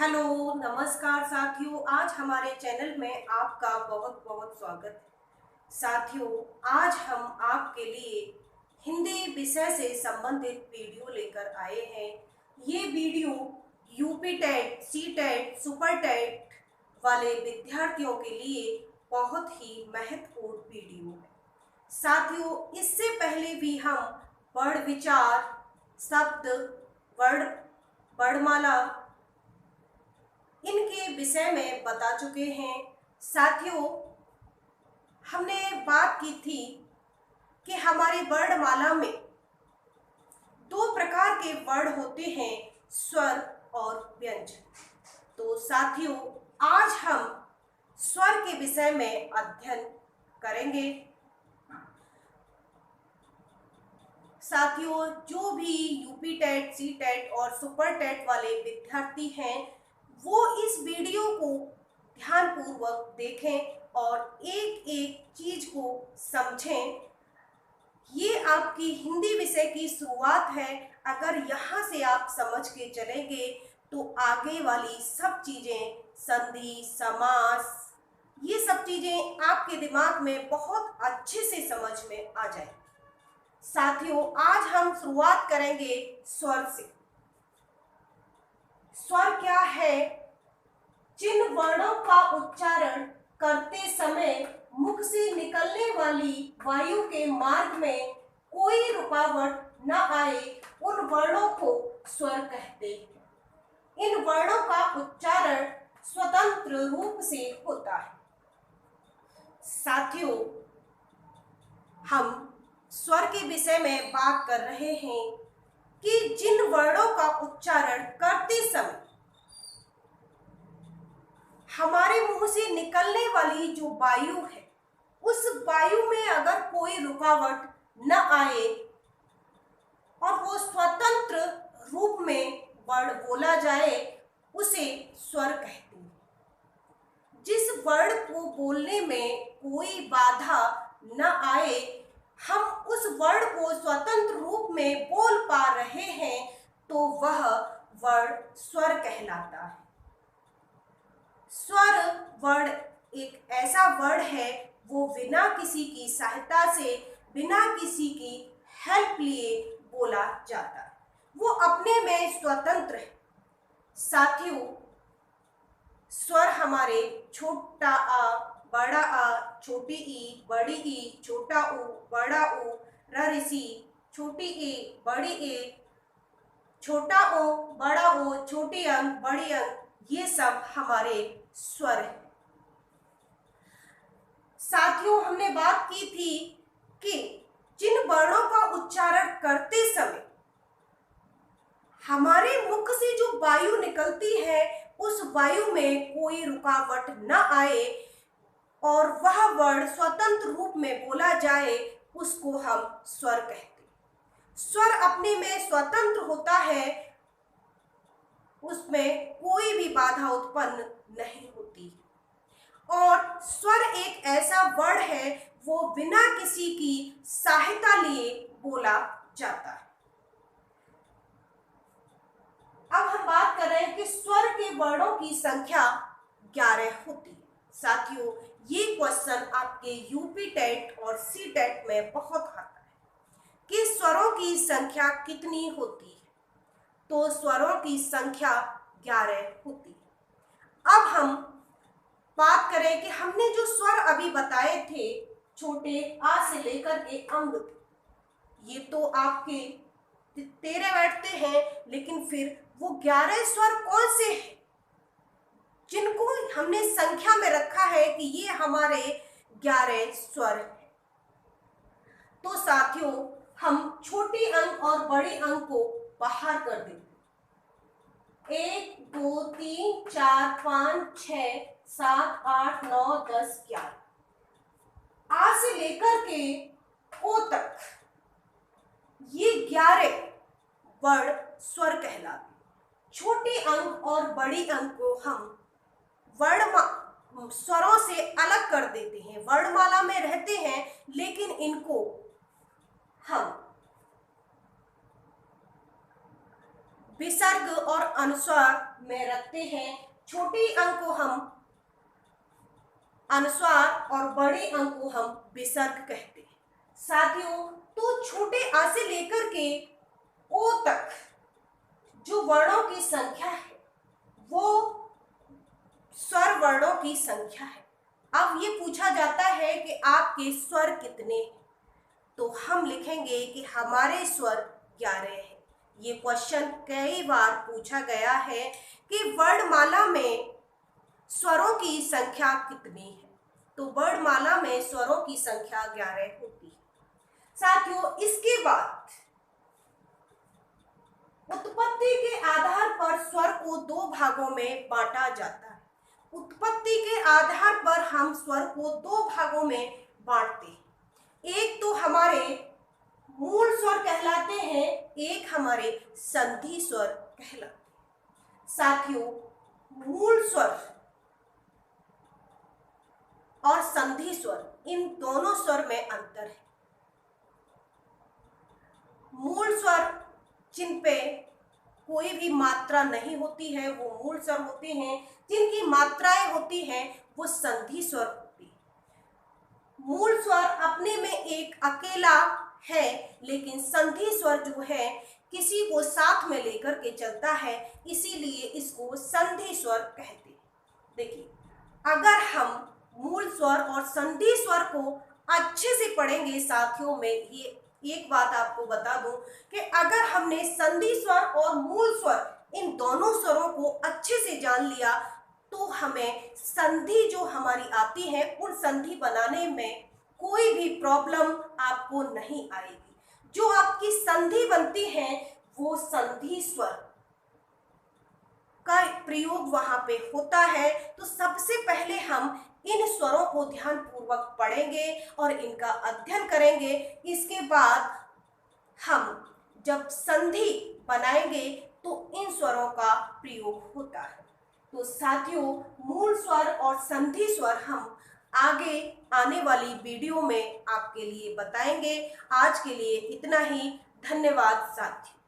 Hello, नमस्कार साथियों। आज हमारे चैनल में आपका बहुत बहुत स्वागत है। साथियों, आज हम आपके लिए हिंदी विषय से संबंधित वीडियो लेकर आए हैं। ये video UP TET, C TET, super TET वाले विद्यार्थियों के लिए बहुत ही महत्वपूर्ण वीडियो है। साथियों, इससे पहले भी हम वर्ण विचार, शब्द, वर्ण, वर्णमाला इनके विषय में बता चुके हैं। साथियों, हमने बात की थी कि हमारी वर्णमाला में दो प्रकार के वर्ण होते हैं, स्वर और व्यंजन। तो साथियों, आज हम स्वर के विषय में अध्ययन करेंगे। साथियों, जो भी यूपी टेट, सी टेट और सुपर टेट वाले विद्यार्थी हैं, वो इस वीडियो को ध्यानपूर्वक देखें और एक एक चीज को समझें। ये आपकी हिंदी विषय की शुरुआत है। अगर यहाँ से आप समझ के चलेंगे तो आगे वाली सब चीजें, संधि, समास, ये सब चीजें आपके दिमाग में बहुत अच्छे से समझ में आ जाए। साथियों, आज हम शुरुआत करेंगे स्वर से। स्वर क्या है? जिन वर्णों का उच्चारण करते समय मुख से निकलने वाली वायु के मार्ग में कोई रुकावट न आए, उन वर्णों को स्वर कहते हैं। इन वर्णों का उच्चारण स्वतंत्र रूप से होता है। साथियों, हम स्वर के विषय में बात कर रहे हैं कि जिन वर्णों का उच्चारण करते समय हमारे मुंह से निकलने वाली जो वायु है, उस वायु में अगर कोई रुकावट न आए और वो स्वतंत्र रूप में वर्ण बोला जाए, उसे स्वर कहते हैं। जिस वर्ण को बोलने में कोई बाधा न आए, हम उस वर्ण को स्वतंत्र रूप में बोल पा रहे हैं, तो वह वर्ण स्वर कहलाता है। स्वर वर्ण एक ऐसा वर्ण है, वो बिना किसी की सहायता से, बिना किसी की हेल्प लिए बोला जाता है। वो अपने में स्वतंत्र है। साथियों, स्वर हमारे छोटा आ, बड़ा आ, छोटी ई, बड़ी ई, छोटा ऊ, बड़ा ऊ, ऋषि, छोटी ए, बड़ी ए, छोटा ओ, बड़ा ओ, छोटी अंक, बड़ी अंक, ये सब हमारे स्वर हैं। साथियों, हमने बात की थी कि जिन वर्णों का उच्चारण करते समय हमारे मुख से जो वायु निकलती है, उस वायु में कोई रुकावट न आए और वह वर्ण स्वतंत्र रूप में बोला जाए, उसको हम स्वर कहते हैं। स्वर अपने में स्वतंत्र होता है, उसमें कोई भी बाधा उत्पन्न नहीं होती। और स्वर एक ऐसा वर्ण है, वो बिना किसी की सहायता लिए बोला जाता है। अब हम बात कर रहे हैं कि स्वर के वर्णों की संख्या 11 होती है। साथियों, ये क्वेश्चन आपके यूपी टेट और सी टेट में बहुत आता है कि स्वरों की संख्या कितनी होती है। तो स्वरों की संख्या 11 होती है। अब हम बात करें कि हमने जो स्वर अभी बताए थे, छोटे आ से लेकर के अंग, ये तो आपके 13 बैठते हैं, लेकिन फिर वो 11 स्वर कौन से हैं जिनको हमने संख्या में रखा है कि ये हमारे 11 स्वर हैं? तो साथियों, हम छोटी अंक और बड़ी अंक को बाहर कर देते। 1 2 3 4 5 6 7 8 9 10 11, आ से लेकर के ओ तक ये 11 वर्ण स्वर कहलाते। छोटे अंक और बड़ी अंक को हम स्वरों से अलग कर देते हैं। वर्णमाला में रहते हैं, लेकिन इनको हम विसर्ग और अनुस्वार में रखते हैं। छोटे अंक को हम अनुस्वार और बड़े अंक को हम विसर्ग कहते हैं। साथियों, तो छोटे आ से लेकर के ओ तक जो वर्णों की संख्या है वो स्वर वर्णों की संख्या है। अब ये पूछा जाता है कि आपके स्वर कितने हैं, तो हम लिखेंगे कि हमारे स्वर 11 हैं। ये क्वेश्चन कई बार पूछा गया है कि वर्णमाला में स्वरों की संख्या कितनी है, तो वर्णमाला में स्वरों की संख्या 11 होती है। साथियों, इसके बाद उत्पत्ति के आधार पर स्वर को 2 भागों में बांटा जाता है। उत्पत्ति के आधार पर हम स्वर को 2 भागों में बांटते हैं। एक तो हमारे मूल स्वर कहलाते हैं, एक हमारे संधि स्वर कहलाते हैं। साथियों, मूल स्वर और संधि स्वर, इन दोनों स्वर में अंतर है। मूल स्वर जिन पे कोई भी मात्रा नहीं होती है वो मूल स्वर होते हैं, जिनकी मात्राएं होती हैं वो संधि स्वर होती है। मूल स्वर अपने में एक अकेला है, लेकिन संधि स्वर जो है किसी को साथ में लेकर के चलता है, इसीलिए इसको संधि स्वर कहते हैं। देखिए, अगर हम मूल स्वर और संधि स्वर को अच्छे से पढ़ेंगे साथियों, में ये एक बात आपको बता दूं कि अगर हमने संधि स्वर और मूल स्वर इन दोनों स्वरों को अच्छे से जान लिया तो हमें संधि जो हमारी आती है उन संधि बनाने में कोई भी प्रॉब्लम आपको नहीं आएगी। जो आपकी संधि बनती है वो संधि स्वर का प्रयोग वहां पे होता है। तो सबसे पहले हम इन स्वरों को ध्यानपूर्वक पढ़ेंगे और इनका अध्ययन करेंगे। इसके बाद हम जब संधि बनाएंगे तो इन स्वरों का प्रयोग होता है। तो साथियों, मूल स्वर और संधि स्वर हम आगे आने वाली वीडियो में आपके लिए बताएंगे। आज के लिए इतना ही। धन्यवाद साथियों।